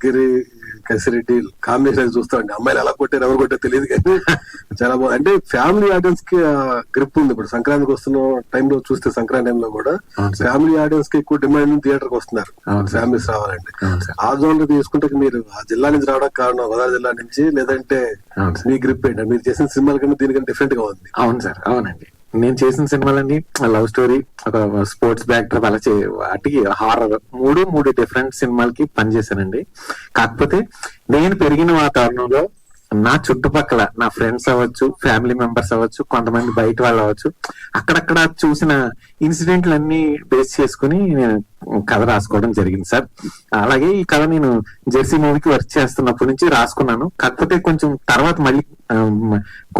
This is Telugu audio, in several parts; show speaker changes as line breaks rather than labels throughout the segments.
సప్తగిరి కసిరెడ్డి కాంబినేషన్ చూస్తా ఉంటే అమ్మాయిలు ఎలా కొట్టారు ఎవరు కొట్టారు తెలియదు కానీ చాలా బాగుంది. అంటే ఫ్యామిలీ ఆడియన్స్ కి గ్రిప్ ఉంది. ఇప్పుడు సంక్రాంతికి వస్తున్న టైంలో చూస్తే సంక్రాంతి టైంలో కూడా ఫ్యామిలీ ఆడియన్స్ కి ఎక్కువ డిమాండ్ థియేటర్ కి వస్తున్నారు ఫ్యామిలీస్ రావాలంటే. ఆ జోన్ లో తీసుకుంటే మీరు ఆ జిల్లా నుంచి రావడానికి కారణం గోదావరి జిల్లా నుంచి, లేదంటే మీ గ్రిప్ ఏంటంటే మీరు చేసిన సినిమాల కన్నా దీనికంటే డిఫరెంట్ గా ఉంది?
అవును సార్, అవునండి. నేను చేసిన సినిమాలన్నీ లవ్ స్టోరీ, ఒక స్పోర్ట్స్ బ్యాక్డ్రాప్, అలా వాటికి హారర్, మూడు డిఫరెంట్ సినిమాలకి పనిచేశానండి. కాకపోతే నేను పెరిగిన వాతావరణంలో నా చుట్టుపక్కల నా ఫ్రెండ్స్ అవ్వచ్చు, ఫ్యామిలీ మెంబర్స్ అవ్వచ్చు, కొంతమంది బయట వాళ్ళు అవ్వచ్చు, అక్కడక్కడ చూసిన ఇన్సిడెంట్లన్నీ బేస్ చేసుకుని నేను కథ రాసుకోవడం జరిగింది సార్. అలాగే ఈ కథ నేను జెర్సీ మూవీకి వర్క్ చేస్తున్నప్పటి నుంచి రాసుకున్నాను. కాకపోతే కొంచెం తర్వాత మళ్ళీ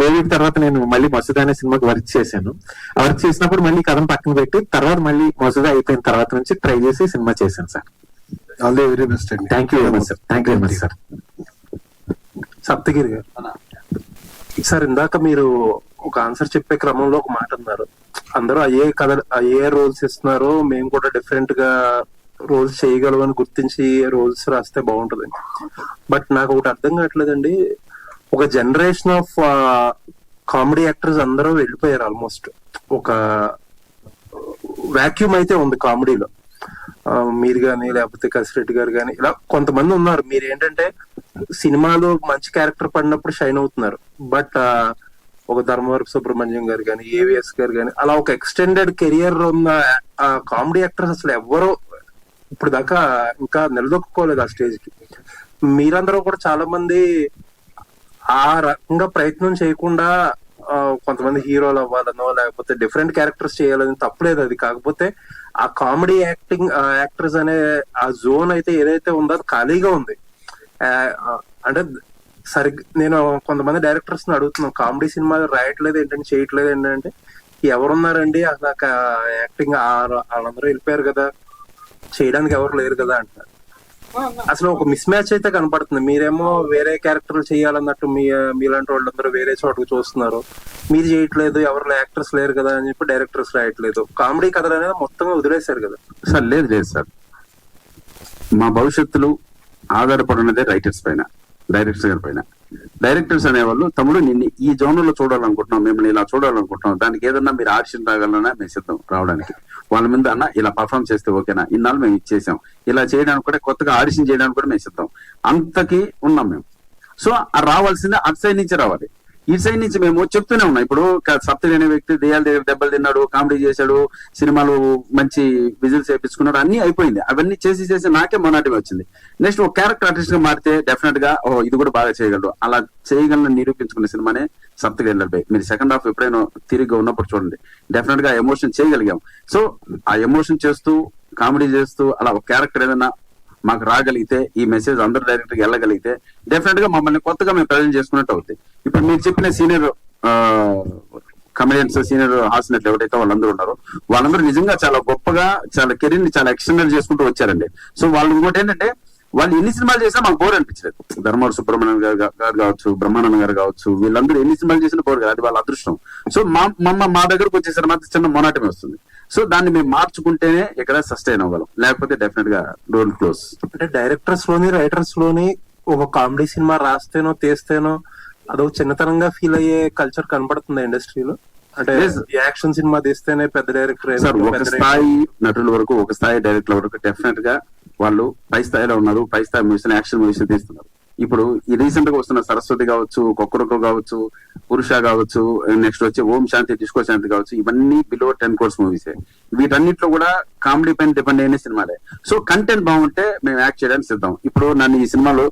కోవిడ్ తర్వాత నేను మళ్ళీ మసూదా అనే సినిమాకి వర్క్ చేశాను. వర్క్ చేసినప్పుడు మళ్ళీ కథను పక్కన పెట్టి తర్వాత మళ్ళీ మసూదా అయిపోయిన తర్వాత నుంచి ట్రై చేసి సినిమా చేశాను sir.
All the very best అండి.
Thank you very much sir. Thank you very much sir.
Saptagiri గారు సార్, ఇందాక మీరు ఒక ఆన్సర్ చెప్పే క్రమంలో ఒక మాట అన్నారు, అందరూ అయ్యే కథ అయ్యే రోల్స్ ఇస్తున్నారు, మేము కూడా డిఫరెంట్ గా రోల్స్ చేయగలమని గుర్తించి రోల్స్ రాస్తే బాగుంటుంది. బట్ నాకు ఒకటి అర్థం కావట్లేదండి, ఒక జనరేషన్ ఆఫ్ కామెడీ యాక్టర్స్ అందరూ వెళ్ళిపోయారు. ఆల్మోస్ట్ ఒక వాక్యూమ్ అయితే ఉంది కామెడీలో. మీరు కానీ లేకపోతే కసిరెడ్డి గారు కానీ ఇలా కొంతమంది ఉన్నారు. మీరు ఏంటంటే సినిమాలో మంచి క్యారెక్టర్ పడినప్పుడు షైన్ అవుతున్నారు. బట్ ఒక ధర్మవరపు సుబ్రహ్మణ్యం గారు కానీ, ఏవిఎస్ గారు కానీ, అలా ఒక ఎక్స్టెండెడ్ కెరియర్ ఉన్న కామెడీ యాక్టర్స్ అసలు ఎవరో ఇప్పుడు దాకా ఇంకా నిలదొక్కుకోలేదు ఆ స్టేజ్ కి. మీరందరూ కూడా చాలా మంది ఆ రకంగా ప్రయత్నం చేయకుండా కొంతమంది హీరోలు అవ్వాలనో లేకపోతే డిఫరెంట్ క్యారెక్టర్స్ చేయాలని తప్పలేదు అది. కాకపోతే ఆ కామెడీ యాక్టర్స్ అనే ఆ జోన్ అయితే ఏదైతే ఉందో అది ఖాళీగా ఉంది. అంటే నేను కొంతమంది డైరెక్టర్స్ ని అడుగుతున్నాను, కామెడీ సినిమాలు రాయట్లేదు ఏంటంటే, చేయట్లేదు ఏంటంటే, ఎవరున్నారండి అసలు యాక్టింగ్ వాళ్ళందరూ వెళ్ళిపోయారు కదా, చేయడానికి ఎవరు లేరు కదా అంటారు. అసలు ఒక మిస్ మ్యాచ్ అయితే కనపడుతుంది. మీరేమో వేరే క్యారెక్టర్లు చేయాలన్నట్టు మీలాంటి వాళ్ళందరూ వేరే చోటుకు చూస్తున్నారు, మీరు చేయట్లేదు, ఎవరు యాక్టర్స్ లేరు కదా అని చెప్పి డైరెక్టర్స్ రాయట్లేదు. కామెడీ కథలు అనేది మొత్తంగా వదిలేశారు కదా
సార్. లేదు సార్, మా భవిష్యత్తులో ఆధారపడినదే రైటర్స్ పైన, డైరెక్టర్స్ గారి పైన. డైరెక్టర్స్ అనేవాళ్ళు, తమ్ముడు నిన్ను ఈ జోనర్ లో చూడాలనుకుంటున్నాం, మిమ్మల్ని ఇలా చూడాలనుకుంటున్నాం, దానికి ఏదన్నా మీరు ఆడిషన్ రాగలనా మేము సిద్ధం రావడానికి. వాళ్ళ మీద అన్న ఇలా పర్ఫామ్ చేస్తే ఓకేనా, ఇన్నాళ్ళు మేము ఇచ్చేసాం, ఇలా చేయడానికి కూడా కొత్తగా ఆడిషన్ చేయడానికి కూడా మేము సిద్ధం, అంతకి ఉన్నాం మేము. సో రావాల్సిందే అటు సైడ్ నుంచి రావాలి. ఈ సైడ్ నుంచి మేము చెప్తూనే ఉన్నాం. ఇప్పుడు సప్తగిరి అనే వ్యక్తి దెయ్యాల దగ్గర దెబ్బలు తిన్నాడు, కామెడీ చేశాడు, సినిమాలు మంచి విజిల్స్ వేయించుకున్నాడు, అన్ని అయిపోయింది. అవన్నీ చేసి నాకే మొనాటివి వచ్చింది. నెక్స్ట్ ఒక క్యారెక్టర్ ఆర్టిస్ట్ గా మారితే డెఫినెట్ గా ఇది కూడా బాగా చేయగలడు, అలా చేయగలను నిరూపించుకున్న సినిమానే సప్తగిరి వెళ్ళబై. మీరు సెకండ్ హాఫ్ ఎప్పుడైనా తిరిగి ఉన్నప్పుడు చూడండి, డెఫినెట్ గా ఎమోషన్ చేయగలిగాం. సో ఆ ఎమోషన్ చేస్తూ కామెడీ చేస్తూ అలా ఒక క్యారెక్టర్ ఏదైనా మాకు రాగలిగితే, ఈ మెసేజ్ అందరు డైరెక్టర్ గా వెళ్ళగలిగితే డెఫినెట్ గా మమ్మల్ని కొత్తగా మేము ప్రజెంట్ చేసుకున్నట్టు అవుతాయి. ఇప్పుడు మీరు చెప్పిన సీనియర్ కమెడియన్స్, సీనియర్ హాస్యనటులు ఎవరైతే వాళ్ళందరూ ఉన్నారో, వాళ్ళందరూ నిజంగా చాలా గొప్పగా చాలా కెరీర్ ని చాలా ఎక్స్టెండ్ చేసుకుంటూ వచ్చారండి. సో వాళ్ళు ఇంకోటి ఏంటంటే, వాళ్ళు ఎన్ని సినిమాలు చేసినా మాకు బోర్ అనిపించలేదు. ధర్మవరపు సుబ్రహ్మణ్యం గారు కావచ్చు, బ్రహ్మానందం గారు కావచ్చు, వీళ్ళందరూ ఎన్ని సినిమాలు చేసినా బోర్ కాదు, అది వాళ్ళ అదృష్టం. సో మా దగ్గరకు వచ్చేసరికి మాత్రం చిన్న మొనాటమే వస్తుంది. సో దాన్ని మేము మార్చుకుంటేనే ఇక్కడ సస్టైన్ అవ్వగలం, లేకపోతే డెఫినెట్ గా డోంట్ క్లోజ్.
అంటే డైరెక్టర్స్ లోని రైటర్స్ లోని ఒక కామెడీ సినిమా రాస్తేనో తీస్తేనో అదొక చిన్నతనంగా ఫీల్ అయ్యే కల్చర్ కనపడుతుంది ఇండస్ట్రీలో. అంటే యాక్షన్ సినిమా తీస్తేనే పెద్ద డైరెక్టర్,
ఒక స్థాయి నటుల వరకు, ఒక స్థాయి డైరెక్టర్ల వరకు డెఫినెట్ గా వాళ్ళు పై స్థాయిలో ఉన్నారు, పై స్థాయి మూవీస్, యాక్షన్ మూవీస్ తీస్తున్నారు. ఇప్పుడు ఈ రీసెంట్ గా వస్తున్న సరస్వతి కావచ్చు, కొక్కరొక్క కావచ్చు, పురుష కావచ్చు, నెక్స్ట్ వచ్చి ఓం శాంతి డిస్కో శాంతి కావచ్చు, ఇవన్నీ బిలో 10 crores మూవీసే. వీటన్నిటిలో కూడా కామెడీ పైన డిపెండ్ అయిన సినిమాలే. సో కంటెంట్ బాగుంటే మేము యాక్ట్ చేయడానికి సిద్ధం. ఇప్పుడు నన్ను ఈ సినిమాలో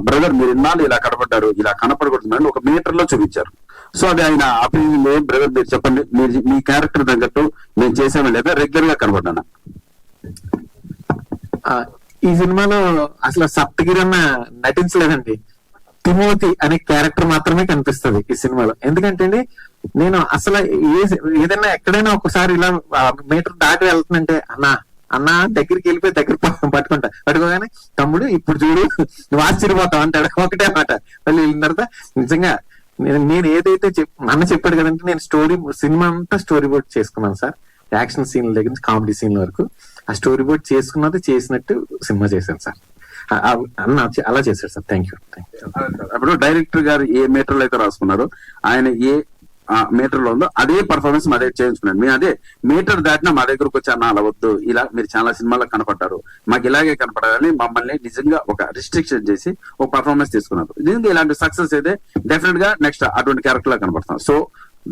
బ్రదర్ మీరు ఇన్నాళ్ళు ఇలా కనపడ్డారు, ఇలా కనపడకూడదు ఒక మీటర్ లో చూపించారు. సో అది ఆయన ఆపరేషన్ బ్రదర్ మీరు చెప్పండి, మీరు మీ క్యారెక్టర్ తగ్గట్టు నేను చేసామని లేదా రెగ్యులర్ గా కనపడ్డాను.
ఈ సినిమాలో అసలు సప్తగిరి అన్న నటించలేదండి, తిమోతి అనే క్యారెక్టర్ మాత్రమే కనిపిస్తుంది ఈ సినిమాలో. ఎందుకంటే అండి, నేను అసలు ఏదైనా ఎక్కడైనా ఒకసారి ఇలా మీటర్ దాటి వెళ్తుందంటే అన్నా దగ్గరికి వెళ్ళిపోయి దగ్గర పట్టుకోగానే తమ్ముడు ఇప్పుడు చూడు నువ్వు ఆశ్చర్యపోతావు అంటాడు, ఒకటే మాట. మళ్ళీ వెళ్ళిన తర్వాత నిజంగా నేను ఏదైతే అన్న చెప్పాడు కదంటే, నేను సినిమా అంతా స్టోరీ బోర్డ్ చేసుకున్నాను సార్. యాక్షన్ సీన్ల దగ్గర నుంచి కామెడీ సీన్ల వరకు ఆ స్టోరీ బోర్డ్ చేసుకున్నది చేసినట్టు సినిమా చేశాను సార్. అలా చేశారు సార్. Thank you.
అప్పుడు డైరెక్టర్ గారు ఏ మీటర్ లో అయితే రాసుకున్నారో ఆయన ఏ మీటర్ లో ఉందో అదే పర్ఫార్మెన్స్ మా దగ్గర చేయించుకున్నాడు. మేము అదే మీటర్ దాటినా మా దగ్గరకు వచ్చి అన్న అలా వద్దు, ఇలా మీరు చాలా సినిమాల్లో కనపడ్డారు, మాకు ఇలాగే కనపడాలని మమ్మల్ని నిజంగా ఒక రిస్ట్రిక్షన్ చేసి ఒక పర్ఫార్మెన్స్ తీసుకున్నారు. దీనికి ఇలాంటి సక్సెస్ అయితే డెఫినెట్ గా నెక్స్ట్ అటువంటి క్యారెక్టర్ లా కనపడతాం. సో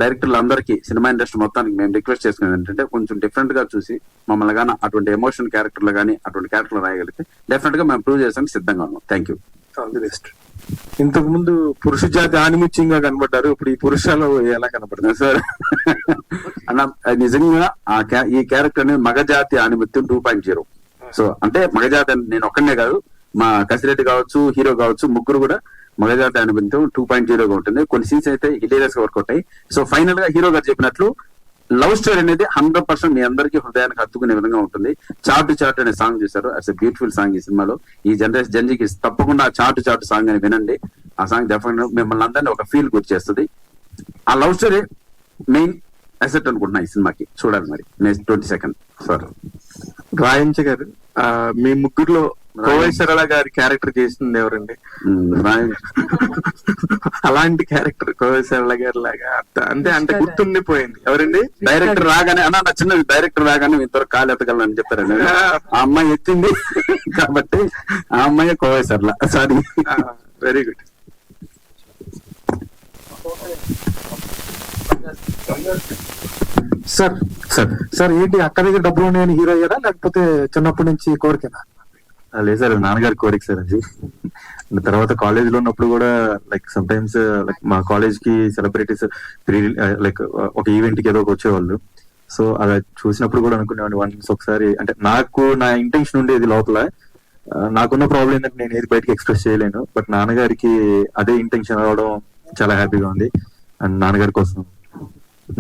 డైరెక్టర్లు అందరికీ, సినిమా ఇండస్ట్రీ మొత్తానికి మేము రిక్వెస్ట్ చేసుకునేది ఏంటంటే కొంచెం డిఫరెంట్ గా చూసి మమ్మల్ని కానీ అటువంటి ఎమోషన్ క్యారెక్టర్లు కానీ అటువంటి క్యారెక్టర్లు రాయగలిగితే డెఫినెట్ గా మేము ప్రూవ్ చేసానికి సిద్ధంగా ఉన్నాం. Thank you.
All the best. ఇంతకు ముందు పురుష జాతి ఆనిముత్యంగా కనబడ్డారు, ఇప్పుడు ఈ పురుషాలు ఎలా కనబడుతుంది
సార్? అన్న నిజంగా ఈ క్యారెక్టర్ అనేది మగజాతి ఆనిముత్యం 2.0. సో అంటే మగజాతి నేను ఒక్కనే కాదు, మా కసిరెడ్డి కావచ్చు, హీరో కావచ్చు, ముగ్గురు కూడా మగజాతి ఆనిముత్యం 2.0గా ఉంటుంది. కొన్ని సీన్స్ అయితే హిలేరియస్ గా వర్కౌట్ అయ్యి. సో ఫైనల్ గా హీరో గారు చెప్పినట్లు లవ్ స్టోరీ అనేది 100% మీ అందరికీ హృదయానికి హత్తుకునే విధంగా ఉంటుంది. చాటు చాటు అనే సాంగ్ చేశారు. అట్స్ ఎ బ్యూటిఫుల్ సాంగ్. ఈ సినిమాలో ఈ జనరేషన్ జంజీకి తప్పకుండా చాటు చాటు సాంగ్ అని వినండి. ఆ సాంగ్ డెఫినెట్ మిమ్మల్ని అందరినీ ఒక ఫీల్ గుర్తు చేస్తుంది. ఆ లవ్ స్టోరీ మెయిన్ అసెట్ అనుకుంటున్నా ఈ సినిమాకి. చూడాలి మరి మే 22 సార్.
రాయంచ గారు, మీ ముగ్గురులో కోవైసరళ గారి క్యారెక్టర్ చేసింది ఎవరండి? అలాంటి క్యారెక్టర్ కోవైసరళ గారి లాగా అంటే గుర్తుండిపోయింది ఎవరండి?
డైరెక్టర్ రాగానే అన్న చిన్న డైరెక్టర్ రాగానే ఇంతవరకు కాలు ఎత్తగలను చెప్పారండి. ఆ అమ్మాయి ఎత్తింది కాబట్టి ఆ అమ్మాయి Kovai Sarala. Sorry.
Very good. Sir sir sir ఏంటి అక్క దగ్గర డబ్బులు ఉన్నాయని హీరో అయ్యారా, లేకపోతే చిన్నప్పటి నుంచి కోరికేనా?
లేదు సార్, నాన్నగారి కోరిక సార్ అది. తర్వాత కాలేజ్ లో ఉన్నప్పుడు కూడా లైక్ సమ్ టైమ్స్ లైక్ మా కాలేజ్ కి సెలబ్రిటీస్ లైక్ ఒక ఈవెంట్ కి ఏదో ఒక వచ్చేవాళ్ళు. సో అలా చూసినప్పుడు కూడా అనుకునేవాడిని వన్స్ ఒకసారి, అంటే నాకు నా ఇంటెన్షన్ ఉండేది లోపల. నాకున్న ప్రాబ్లం ఏంటంటే నేను ఏది బయటకి ఎక్స్ప్రెస్ చేయలేను. బట్ నాన్నగారికి అదే ఇంటెన్షన్ రావడం చాలా హ్యాపీగా ఉంది. అండ్ నాన్నగారి కోసం,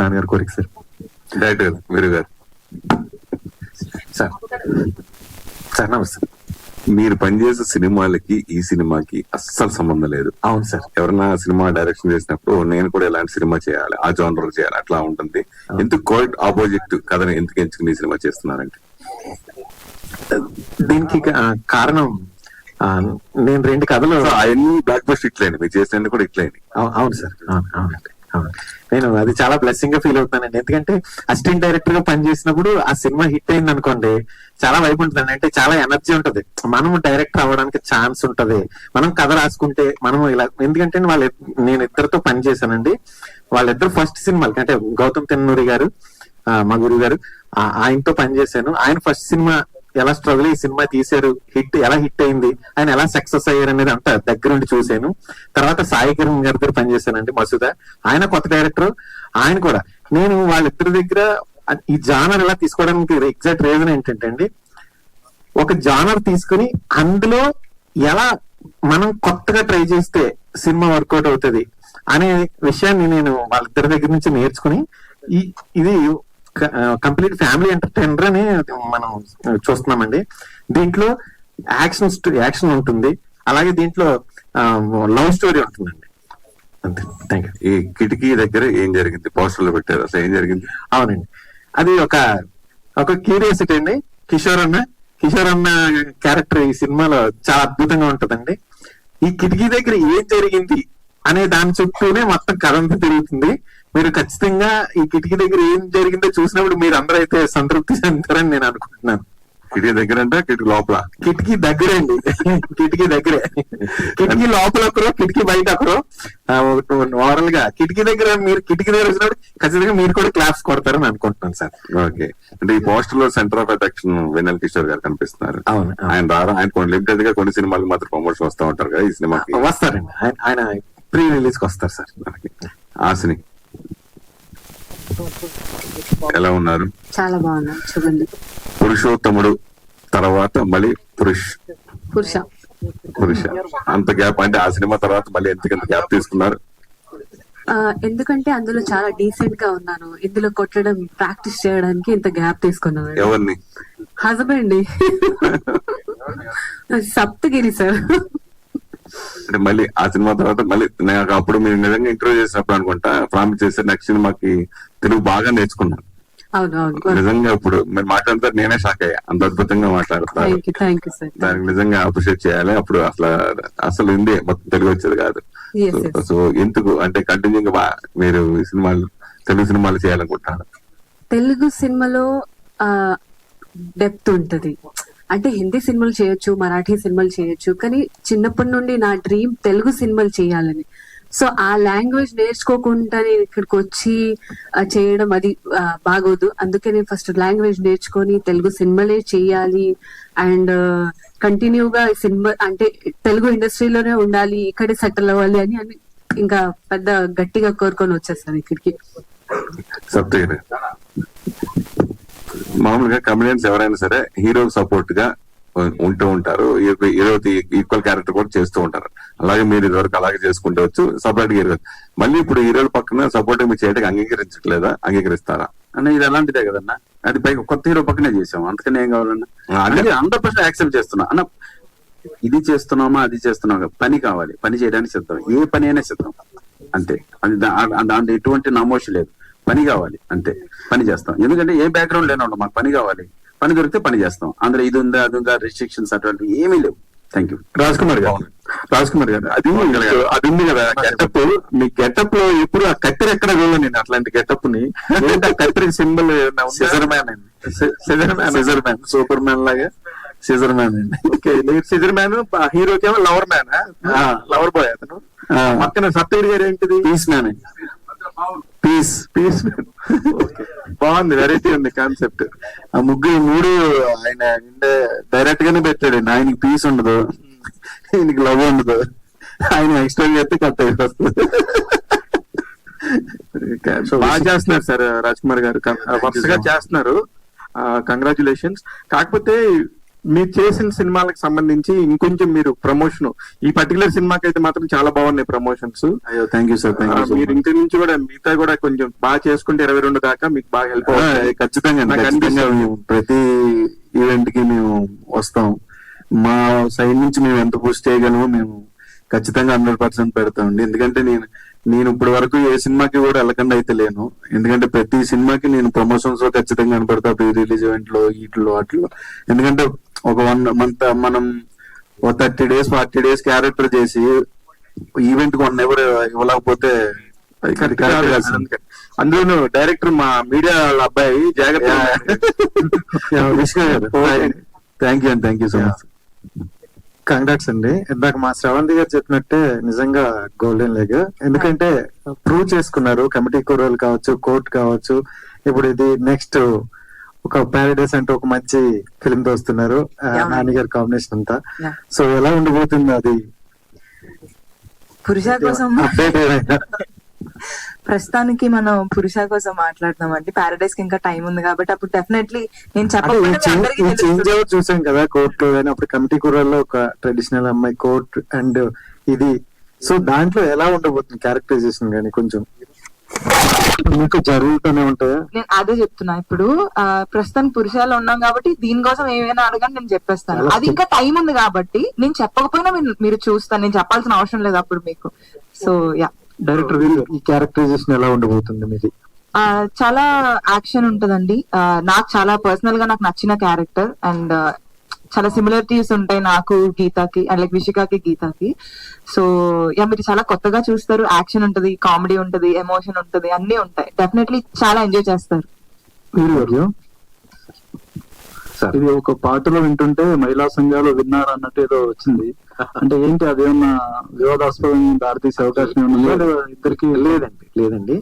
నాన్నగారి కోరిక సార్.
డైరెక్టర్ మీరు గారు
సార్ సార్ నమస్తే.
మీరు పనిచేసే సినిమాలకి ఈ సినిమాకి అస్సలు సంబంధం లేదు.
అవును సార్.
ఎవరన్నా సినిమా డైరెక్షన్ చేసినప్పుడు నేను కూడా ఇలాంటి సినిమా చేయాలి, ఆ జోనర్ చేయాలి, అట్లా ఉంటుంది. ఎందుకు క్వైట్ ఆపోజిట్ కథను ఎందుకు ఎంచుకుని ఈ సినిమా చేస్తున్నారంటే?
దీనికి కారణం నేను 2 కథలు
అవన్నీ బ్లాక్ బస్టర్ ఇట్లయింది, మీరు చేసినవి కూడా ఇట్లయింది.
అవును సార్. అవునండి. నేను అది చాలా బ్లెస్సింగ్ గా ఫీల్ అవుతున్నానండి. ఎందుకంటే అసిస్టెంట్ డైరెక్టర్ గా పనిచేసినప్పుడు ఆ సినిమా హిట్ అయింది అనుకోండి, చాలా వైపు ఉంటుందండి. అంటే చాలా ఎనర్జీ ఉంటది. మనం డైరెక్టర్ అవ్వడానికి ఛాన్స్ ఉంటది. మనం కథ రాసుకుంటే మనం ఇలా, ఎందుకంటే నేను ఇద్దరితో పని చేశానండి. వాళ్ళిద్దరు ఫస్ట్ సినిమాలకి, అంటే గౌతమ్ తెన్నూరి గారు మా గురువు గారు, ఆయనతో పనిచేశాను. ఆయన ఫస్ట్ సినిమా ఎలా స్ట్రగుల్ ఈ సినిమా తీశారు, ఎలా హిట్ అయింది, ఆయన ఎలా సక్సెస్ అయ్యారు అనేది అంతా దగ్గరుండి చూశాను. తర్వాత సాయి కిరణ్ గారి దగ్గర పనిచేశానండి, మసూద. ఆయన కొత్త డైరెక్టర్. ఆయన కూడా నేను వాళ్ళిద్దరి దగ్గర ఈ జానర్ ఎలా తీసుకోవడానికి ఎగ్జాక్ట్ రీజన్ ఏంటంటే అండి, ఒక జానర్ తీసుకుని అందులో ఎలా మనం కొత్తగా ట్రై చేస్తే సినిమా వర్కౌట్ అవుతుంది అనే విషయాన్ని నేను వాళ్ళిద్దరి దగ్గర నుంచి నేర్చుకుని ఇది కంప్లీట్ ఫ్యామిలీ ఎంటర్టైనర్ అని మనం చూస్తున్నామండి. దీంట్లో యాక్షన్ ఉంటుంది, అలాగే దీంట్లో లవ్ స్టోరీ ఉంటుందండి. అంతే. Thank you.
ఈ కిటికీ దగ్గర ఏం జరిగింది? పోస్టర్ లో పెట్టారు, అసలు ఏం జరిగింది?
అవునండి, అది ఒక క్యూరియాసిటీ అండి. కిషోర్ అన్న క్యారెక్టర్ ఈ సినిమాలో చాలా అద్భుతంగా ఉంటదండి. ఈ కిటికీ దగ్గర ఏం జరిగింది అనే దాని చుట్టూనే మొత్తం కథ అంతా తిరుగుతుంది. మీరు ఖచ్చితంగా ఈ కిటికీ దగ్గర ఏం జరిగిందో చూసినప్పుడు మీరు అందరూ అయితే సంతృప్తి చెందుతారని నేను అనుకుంటున్నాను.
కిటికీ దగ్గర అంటే కిటికీ లోపల?
కిటికీ దగ్గరే అండి, కిటికీ దగ్గరే. కిటికీ లోపల ఒకరు, కిటికీ బయట ఒకరు. ఓవరాల్ గా కిటికీ దగ్గర వచ్చినప్పుడు ఖచ్చితంగా మీరు కూడా క్లాప్స్ కొడతారని అనుకుంటున్నాను సార్.
ఓకే. అంటే ఈ పోస్టర్ లో సెంటర్ ఆఫ్ అట్రాక్షన్ వెన్నెల కిషోర్ గారు కనిపిస్తున్నారు.
అవును.
ఆయన ఆయన కొన్ని లిమిటెడ్ గా కొన్ని సినిమాలకు మాత్రం ప్రమోషన్ వస్తూ ఉంటారు కదా, ఈ సినిమాకి
వస్తారండి. ఆయన ప్రీ రిలీజ్ కి వస్తారు సార్.
ఆశని ఎలా ఉన్నారు?
చాలా బాగున్నా. చూడండి,
పురుషోత్తముడు తర్వాత మళ్ళీ పురుష అంత గ్యాప్, అంటే ఆ సినిమా తర్వాత మళ్ళీ ఎంతకంత గ్యాప్ తీసుకున్నారు?
ఎందుకంటే అందులో చాలా డీసెంట్ గా ఉన్నాను. ఇందులో కొట్టడం ప్రాక్టీస్ చేయడానికి ఇంత గ్యాప్ తీసుకున్నాను.
ఎవరిని?
Husband Saptagiri sir.
అంటే మళ్ళీ ఆ సినిమా తర్వాత మళ్ళీ అప్పుడు మీరు నిజంగా ఇంటర్వ్యూ చేసినప్పుడు అనుకుంటా ప్రామిస్ చేశారు నెక్స్ట్ సినిమాకి తెలుగు బాగా నేర్చుకున్నాను.
అవును అవును.
నిజంగా ఇప్పుడు మీరు మాట్లాడతారు, నేనే షాక్ అయ్యా, అంత అద్భుతంగా మాట్లాడతారు.
Thank you sir.
దానికి నిజంగా అప్రిషియేట్ చేయాలి. అప్పుడు అసలు హిందీ మొత్తం తెలుగు వచ్చేది కాదు.
Yes, yes.
సో ఎందుకు అంటే కంటిన్యూగా మీరు ఈ సినిమాలు, తెలుగు సినిమాలు చేయాలనుకుంటున్నారు?
తెలుగు సినిమాలో డెప్త్ ఉంటది. అంటే హిందీ సినిమాలు చేయొచ్చు, మరాఠీ సినిమాలు చేయొచ్చు, కానీ చిన్నప్పటి నుండి నా డ్రీమ్ తెలుగు సినిమాలు చేయాలని. సో ఆ లాంగ్వేజ్ నేర్చుకోకుండా నేను ఇక్కడికి వచ్చి చేయడం అది బాగోదు. అందుకే నేను ఫస్ట్ లాంగ్వేజ్ నేర్చుకొని తెలుగు సినిమాలే చేయాలి అండ్ కంటిన్యూగా సినిమా అంటే తెలుగు ఇండస్ట్రీలోనే ఉండాలి, ఇక్కడే సెటిల్ అవ్వాలి అని ఇంకా పెద్ద గట్టిగా కోరుకొని వచ్చేస్తాను ఇక్కడికి.
సప్తగిరి, మామూలుగా కమెడియన్స్ ఎవరైనా సరే హీరో సపోర్ట్ గా ఉంటూ ఉంటారు, హీరోకి ఈక్వల్ క్యారెక్టర్ కూడా చేస్తూ ఉంటారు. అలాగే మీరు ఇదివరకు అలాగే చేసుకుంటవచ్చు, సపరేట్ గా హీరో. మళ్ళీ ఇప్పుడు హీరోల పక్కన సపోర్ట్ మీరు చేయడానికి అంగీకరించట్లేదా? అంగీకరిస్తారా
అన్న? ఇది అలాంటిదే కదన్నా, అది పైగా కొత్త హీరో పక్కనే చేసాం, అంతకనే ఏం కావాలన్నా? అంటే 100% యాక్సెప్ట్ చేస్తున్నా అన్న. ఇది చేస్తున్నామా అది చేస్తున్నామా, పని కావాలి, పని చేయడానికి సిద్ధం, ఏ పని అయినా సిద్ధం అంతే. అది దాంట్లో ఎటువంటి నమోషి లేదు, పని కావాలి అంతే, పని చేస్తాం. ఎందుకంటే ఏ బ్యాక్గ్రౌండ్ లేనప్పుడు మాకు పని కావాలి, పని దొరికితే పని చేస్తాం. అందులో ఇది ఉందా అది ఉందా రెస్ట్రిక్షన్స్ అటువంటివి ఏమీ లేవు. Thank you.
రాజ్ కుమార్ గారు, అది ఉంది కదా గెటప్. మీ గెటప్ లో ఇప్పుడు ఆ కత్తెర ఎక్కడ చూడలేదు నేను, అట్లాంటి గెటప్ ని. కత్తెర సింబల్ సిజర్ మ్యాన్ అండి, సిజర్ మ్యాన్, సూపర్ మ్యాన్ లాగా సిజర్ మ్యాన్ అండి. సిజర్ మ్యాన్, హీరోకి ఏమో లవర్ మ్యాన్, లవర్ బాయ్ అతను. పక్కన సప్తగిరి గారు ఏంటిది? పీస్ మ్యాన్ అండి. పీస్ బాగుంది, వెరైటీ ఉంది కాన్సెప్ట్. ఆ మూడు ఆయన డైరెక్ట్ గానే పెట్టాడు. ఆయనకి పీస్ ఉండదు, ఆయనకి లవ్ ఉండదు, ఆయన ఎక్స్ప్లెయిన్ చేస్తే కట్ అయిపోతుంది. బాగా చేస్తున్నారు సార్ రాజ్ కుమార్ గారు, వరుసగా చేస్తున్నారు. కంగ్రాచులేషన్స్. కాకపోతే మీరు చేసిన సినిమాలకు సంబంధించి ఇంకొంచెం మీరు ప్రమోషన్, ఈ పర్టికులర్ సినిమాకి అయితే మాత్రం చాలా బాగున్నాయి ప్రమోషన్స్.
అయ్యో థ్యాంక్ యూ సార్.
మీరు ఇంటి నుంచి కూడా మిగతా కూడా కొంచెం బాగా చేసుకుంటే 22 దాకా మీకు బాగా హెల్ప్ అవుతుంది.
ఖచ్చితంగా ప్రతి ఈవెంట్ కి మేము వస్తాం. మా సైడ్ నుంచి మేము ఎంత పుష్ చేయగలమో మేము ఖచ్చితంగా 100% పెడతామండి. ఎందుకంటే నేను ఇప్పటి వరకు ఏ సినిమాకి కూడా వెళ్ళకుండా అయితే లేను. ఎందుకంటే ప్రతి సినిమాకి నేను ప్రమోషన్స్ లో ఖచ్చితంగా కనపడతా, ప్రీ రిలీజ్ ఈవెంట్ లో వీటిలో అట్లో. ఎందుకంటే ఒక 1 month మనం 30 days 40 days క్యారెక్టర్ చేసి ఈవెంట్ కు 1 hour ఇవ్వలేకపోతే
అందులో డైరెక్టర్ మా మీడియా అబ్బాయి జాగ్రత్త.
Thank you so much.
Congrats అండి. ఇందాక మా శ్రవంతి గారు చెప్పినట్టే నిజంగా గోల్డెన్ లెగ్. ఎందుకంటే ప్రూవ్ చేసుకున్నారు, కమిటీ కుర్రోలు కావచ్చు, కోర్ట్ కావచ్చు, ఇప్పుడు ఇది నెక్స్ట్ ఒక ప్యారడైస్ అంటే ఒక మంచి ఫిల్మ్ తో వస్తున్నారు. నాని గారి కాంబినేషన్ అంతా. సో ఎలా ఉండబోతుంది అది?
పురుష కోసం
అప్డేట్
ప్రస్తుతానికి మనం పురుష కోసం మాట్లాడుతున్నామండి. ప్యారడైస్ కి ఇంకా టైం ఉంది కాబట్టి అప్పుడు డెఫినెట్లీ నేను
చేంజ్ అవుట్ చూసాం కదా కోర్ట్ లో, కానీ అప్పుడు కమిటీ కూరల్లో ఒక ట్రెడిషనల్ అమ్మాయి కోర్ట్ అండ్ ఇది. సో దాంట్లో ఎలా ఉండబోతుంది క్యారెక్టరైజేషన్ కానీ కొంచెం మీకు జరుగుతూనే ఉంటాయా?
నేను అదే చెప్తున్నా. ఇప్పుడు ప్రస్తుతం పురుషాలు ఉన్నాం కాబట్టి దీనికోసం ఏమైనా అడగని నేను చెప్పేస్తాను. అది ఇంకా టైం ఉంది కాబట్టి నేను చెప్పకపోయినా మీరు చూస్తాను, నేను చెప్పాల్సిన అవసరం లేదు అప్పుడు మీకు. సో యా,
డైరెక్టర్ ఈ క్యారెక్టరైజేషన్ ఎలా ఉండబోతుంది మీది?
చాలా యాక్షన్ ఉంటదండి. నాకు చాలా పర్సనల్ గా నాకు నచ్చిన క్యారెక్టర్ అండ్ చాలా సిమిలారిటీస్ ఉంటాయి నాకు గీతాకి అండ్ లైక్ విషికాకి గీతాకి. సో యా, మీరు చాలా కొత్తగా చూస్తారు. యాక్షన్ ఉంటది, కామెడీ ఉంటది, ఎమోషన్ ఉంటది, అన్ని ఉంటాయి. డెఫినెట్లీ చాలా ఎంజాయ్ చేస్తారు.
ఇది ఒక పాటలో వింటుంటే మహిళా సంఘాలు విన్నారు అన్నట్టు ఏదో వచ్చింది. అంటే ఏంటి, అదేమన్నా వివాదాస్పదం దారితీసే అవకాశం ఏమన్నా?
ఇద్దరికి లేదండి.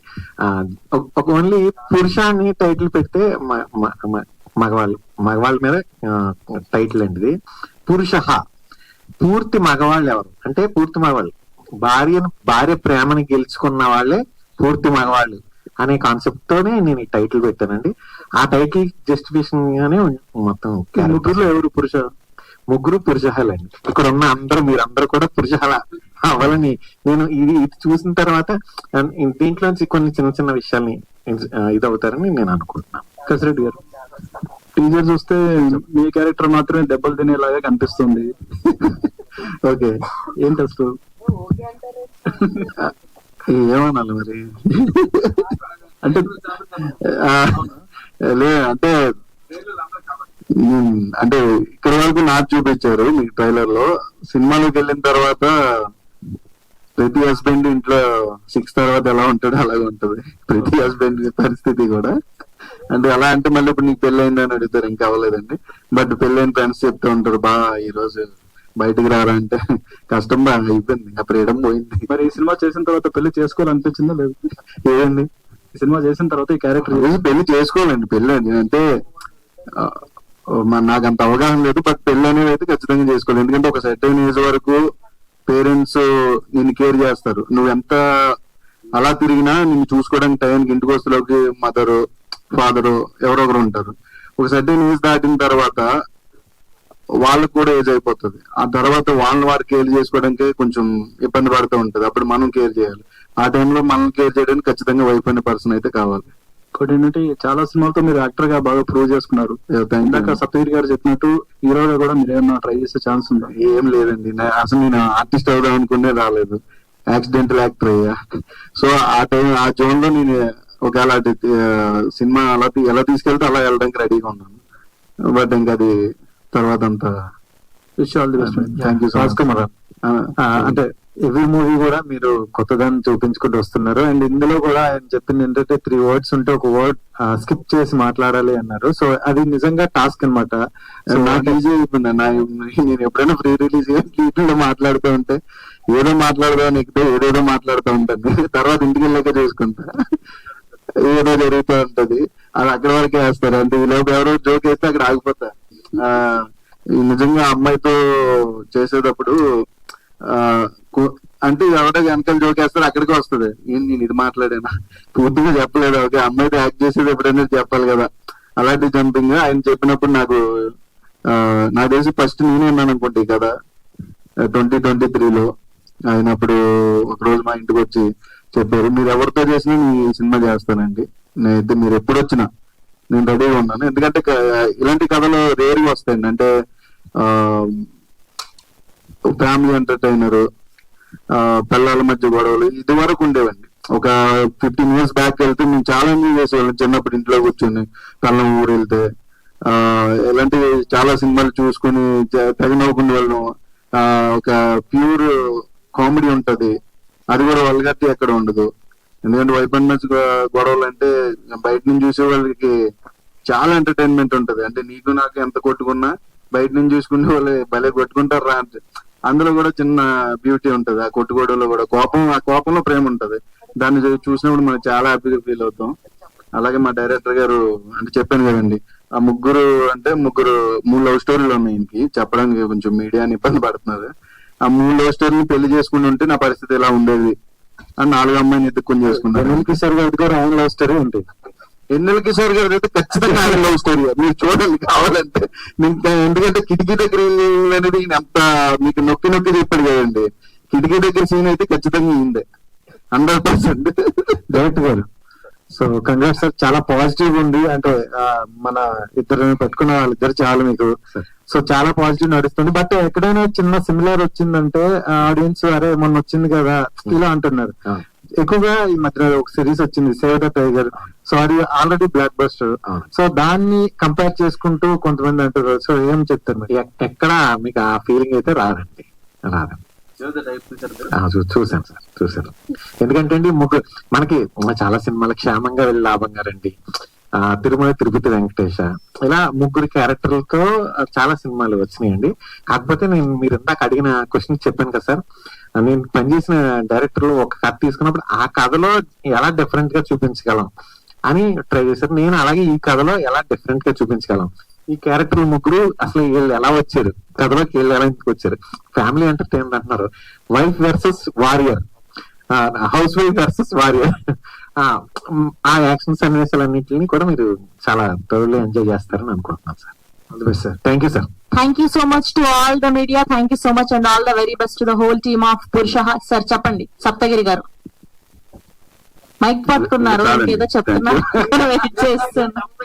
ఒక ఓన్లీ పురుష అని టైటిల్ పెడితే మగవాళ్ళ మీద టైటిల్ అండి ఇది. పురుష పూర్తి మగవాళ్ళు ఎవరు అంటే పూర్తి మగవాళ్ళు, భార్య ప్రేమని గెలుచుకున్న వాళ్ళే పూర్తి మగవాళ్ళు అనే కాన్సెప్ట్ తోనే నేను ఈ టైటిల్ పెట్టానండి. ఆ టైటిల్ జస్టిఫికేషన్ గానే మొత్తం.
ముగ్గురులో ఎవరు పురుష?
ముగ్గురు పురుషాలండి. ఇక్కడ ఉన్న మీరందరూ కూడా పురుషాల అవ్వాలని నేను ఇది చూసిన తర్వాత దీంట్లోంచి కొన్ని చిన్న విషయాల్ని ఇదవుతారని నేను అనుకుంటున్నాను.
కసిరెడ్డి గారు, టీజర్ చూస్తే మీ క్యారెక్టర్ మాత్రమే దెబ్బలు తినేలాగా కనిపిస్తుంది.
ఓకే,
ఏంటి అసలు
ఏమనాలి మరి?
అంటే అంటే అంటే ఇక్కడ వరకు నాకు చూపించారు మీకు ట్రైలర్ లో. సినిమాలోకి వెళ్ళిన తర్వాత ప్రతి హస్బెండ్ ఇంట్లో 6 తర్వాత ఎలా ఉంటాడో అలాగే ఉంటది ప్రతి హస్బెండ్ పరిస్థితి కూడా. అంటే ఎలా అంటే మళ్ళీ ఇప్పుడు నీకు పెళ్లి అయిందని అడుగుతారు, ఇంకా అవ్వలేదండి. బట్ పెళ్ళైన ఫ్రెండ్స్ చెప్తూ ఉంటారు, ఈ రోజు బయటకు రారా అంటే కష్టం, బాగా అయిపోయింది, ఇంకా ఫ్రీడమ్ పోయింది.
మరి ఈ సినిమా చేసిన తర్వాత పెళ్లి చేసుకోవాలనిపించిందా లేదు?
ఏదండి
ఈ సినిమా చేసిన తర్వాత ఈ క్యారెక్టర్
పెళ్లి చేసుకోవాలండి. పెళ్లి అంటే నాకు అంత అవగాహన లేదు, బట్ పెళ్లి అనేది అయితే ఖచ్చితంగా చేసుకోవాలి. ఎందుకంటే ఒక సర్టైన్ ఏజ్ వరకు పేరెంట్స్ నిన్ను కేర్ చేస్తారు. నువ్వు ఎంత అలా తిరిగినా నిన్ను చూసుకోవడానికి టైంకి ఇంటికి వస్తులోకి మదరు ఫాదరు ఎవరో ఒకరు ఉంటారు. ఒక సర్టైన్ ఏజ్ దాటిన తర్వాత వాళ్ళకు కూడా ఏజ్ అయిపోతుంది. ఆ తర్వాత వాళ్ళని వారు కేర్ చేసుకోవడానికి కొంచెం ఇబ్బంది పడుతూ ఉంటది. అప్పుడు మనం కేర్ చేయాలి. ఆ టైంలో మనం కేర్ చేయడానికి ఖచ్చితంగా వైఫ్ అనే పర్సన్ అయితే కావాలి.
ఇంకోటి ఏంటంటే చాలా సినిమాలతో మీరు యాక్టర్ గా బాగా ప్రూవ్ చేసుకున్నారు. ఇందాక సప్తగిరి గారు చెప్పినట్టు హీరోగా కూడా మీరు ఏమన్నా ట్రై చేసే ఛాన్స్ ఉందా?
ఏం లేదండి, అసలు నేను ఆర్టిస్ట్ అవుదాం అనుకునే రాలేదు, యాక్సిడెంటల్ యాక్టర్ అయ్యా. సో ఆ టైం ఆ జోన్ లో నేను ఒకవేళ సినిమా ఎలా తీసుకెళ్తే అలా వెళ్ళడానికి రెడీగా ఉన్నాను. బట్ ఇంకా అది తర్వాత అంతా థ్యాంక్ యూ సో మచ్.
అంటే ఎవ్రీ మూవీ కూడా మీరు కొత్తదాన్ని చూపించుకుంటూ వస్తున్నారు. అండ్ ఇందులో కూడా ఆయన చెప్పింది ఏంటంటే 3 words ఉంటే ఒక వర్డ్ స్కిప్ చేసి మాట్లాడాలి అన్నారు. సో అది నిజంగా టాస్క్ అనమాట.
నాకు ఈజీ అయిపోయింది. నేను ఎప్పుడైనా ప్రీ రిలీజ్ లో మాట్లాడుతూ ఉంటే ఏదో మాట్లాడదాం ఎక్కితే ఏదేదో మాట్లాడుతూ ఉంటాను. తర్వాత ఇంటికి వెళ్ళాక చూసుకుంటా ఏదో జరుగుతూ ఉంటది. అది అక్కడ వరకే వేస్తారు. అంటే ఈ లోపు ఎవరో జోక్ వేస్తే అక్కడ ఆగిపోతా. నిజంగా అమ్మాయితో చేసేటప్పుడు అంటే ఎవరో వెనకాల జోకేస్తారు, అక్కడికి వస్తుంది. నేను ఇది మాట్లాడాను పూర్తిగా చెప్పలేదు. ఓకే, అమ్మాయితో యాక్ట్ చేసేది ఎప్పుడైనా చెప్పాలి కదా. అలాంటి జంపింగ్ ఆయన చెప్పినప్పుడు నాకు తెలిసి ఫస్ట్ నేనే ఉన్నాను అనుకుంటే కదా 2023లో. ఆయన అప్పుడు ఒక రోజు మా ఇంటికి వచ్చి చెప్పారు, మీరు ఎవరితో చేసినా నేను ఈ సినిమా చేస్తానండి, నేనైతే మీరు ఎప్పుడు వచ్చినా నేను రెడీగా ఉన్నాను. ఎందుకంటే ఇలాంటి కథలు రేరుగా వస్తాయండి. అంటే ఫ్యామిలీ ఎంటర్టైనర్, పిల్లల మధ్య గొడవలు ఇది వరకు ఉండేవండి. ఒక 15 years బ్యాక్ వెళ్తే మేము చాలా ఎంజాయ్ చేసేవాళ్ళం. చిన్నప్పుడు ఇంట్లో కూర్చొని పిల్లల ఊరు వెళ్తే ఇలాంటి చాలా సినిమాలు చూసుకుని తెగ నవ్వుకునే వాళ్ళం. ఒక ప్యూర్ కామెడీ ఉంటది, అది కూడా వల్గారిటీ ఎక్కడ ఉండదు. ఎందుకంటే వైఫ్ అండ్ మధ్య గొడవలు అంటే బయట నుంచి చూసే వాళ్ళకి చాలా ఎంటర్టైన్మెంట్ ఉంటది. అంటే నీకు నాకు ఎంత కొట్టుకున్నా బయట నుంచి చూసుకునే వాళ్ళు భలే కొట్టుకుంటారు రా అంటే అందులో కూడా చిన్న బ్యూటీ ఉంటది. ఆ కొట్టుకోవడంలో కూడా ఆ కోపంలో ప్రేమ ఉంటది. దాన్ని చూసినప్పుడు మనం చాలా హ్యాపీగా ఫీల్ అవుతాం. అలాగే మా డైరెక్టర్ గారు అంటే చెప్పాను కదండి, ఆ ముగ్గురు 3 లవ్ స్టోరీలు ఉన్నాయి. ఈయనకి చెప్పడానికి కొంచెం మీడియాని ఇబ్బంది పడుతున్నారు. ఆ 3 లవ్ స్టోరీని పెళ్లి చేసుకుని ఉంటే నా పరిస్థితి ఎలా ఉండేది అని 4వ అమ్మాయిని ఎత్తుక్కుని చేసుకున్నారు.
వెన్నెల కిషోర్ గారి కూడా ఆయన లవ్ స్టోరీ ఉంటుంది.
వెన్నెల కిషోర్ గారు అయితే ఖచ్చితంగా ఆయన లవ్ స్టోరీ మీరు చూడాలి కావాలంటే. ఎందుకంటే కిటికీ దగ్గర అనేది అంత మీకు నొక్కి చెప్పాడు కదండి. కిటికీ దగ్గర సీన్ అయితే ఖచ్చితంగా ఇందే 100%.
డైరెక్టర్ గారు సో కంగ్రాట్స్ సార్, చాలా పాజిటివ్ ఉంది. అంటే మన ఇద్దరు పెట్టుకున్న వాళ్ళిద్దరు చాలా మీకు సో చాలా పాజిటివ్ నడుస్తుంది. బట్ ఎక్కడైనా చిన్న సిమిలర్ వచ్చిందంటే ఆడియన్స్ అరే మొన్న వచ్చింది కదా ఇలా అంటున్నారు. ఎక్కువగా ఈ మధ్య ఒక సిరీస్ వచ్చింది సేవ్ ద టైగర్. సో అది ఆల్రెడీ బ్లాక్ బస్టర్. సో దాన్ని కంపేర్ చేసుకుంటూ కొంతమంది అంటారు. సో ఏం చెప్తారు మరి?
ఎక్కడ మీకు ఆ ఫీలింగ్ అయితే రాదండి. చూసాను సార్, చూసాను. ఎందుకంటే అండి మనకి చాలా సినిమాలు క్షేమంగా వెళ్ళి లాభంగా రండి, తిరుమల తిరుపతి వెంకటేశ, ఇలా 3 క్యారెక్టర్లతో చాలా సినిమాలు వచ్చినాయండి. కాకపోతే మీరు ఇందాక అడిగిన క్వశ్చన్ చెప్పాను కదా సార్, నేను పనిచేసిన డైరెక్టర్లు ఒక కథ తీసుకున్నప్పుడు ఆ కథలో ఎలా డిఫరెంట్ గా చూపించగలం అని ట్రై చేశారు. నేను అలాగే ఈ కథలో ఎలా డిఫరెంట్ గా చూపించగలం, ఈ క్యారెక్టర్లు 3 అసలు వీళ్ళు ఎలా వచ్చారు, కథలోకి వీళ్ళు ఎలా ఇంటికి వచ్చారు, ఫ్యామిలీ ఎంటర్టైన్మెంట్ అంటున్నారు, wife versus warrior, house wife versus warrior, ఆ యాక్షన్ సన్నివేశాలన్నింటినీ కూడా మీరు చాలా త్వరలో ఎంజాయ్ చేస్తారని అనుకుంటున్నాను sir. All the best sir. Thank you sir.
Thank you so much to all the media. Thank you so much and all the very best to the whole team of Purusha. Sir, చెప్పండి సప్తగిరి గారు. మైక్ పట్టుకున్నారు, ఏదో చెప్తున్నారు, వెయిట్ చేస్తున్నా.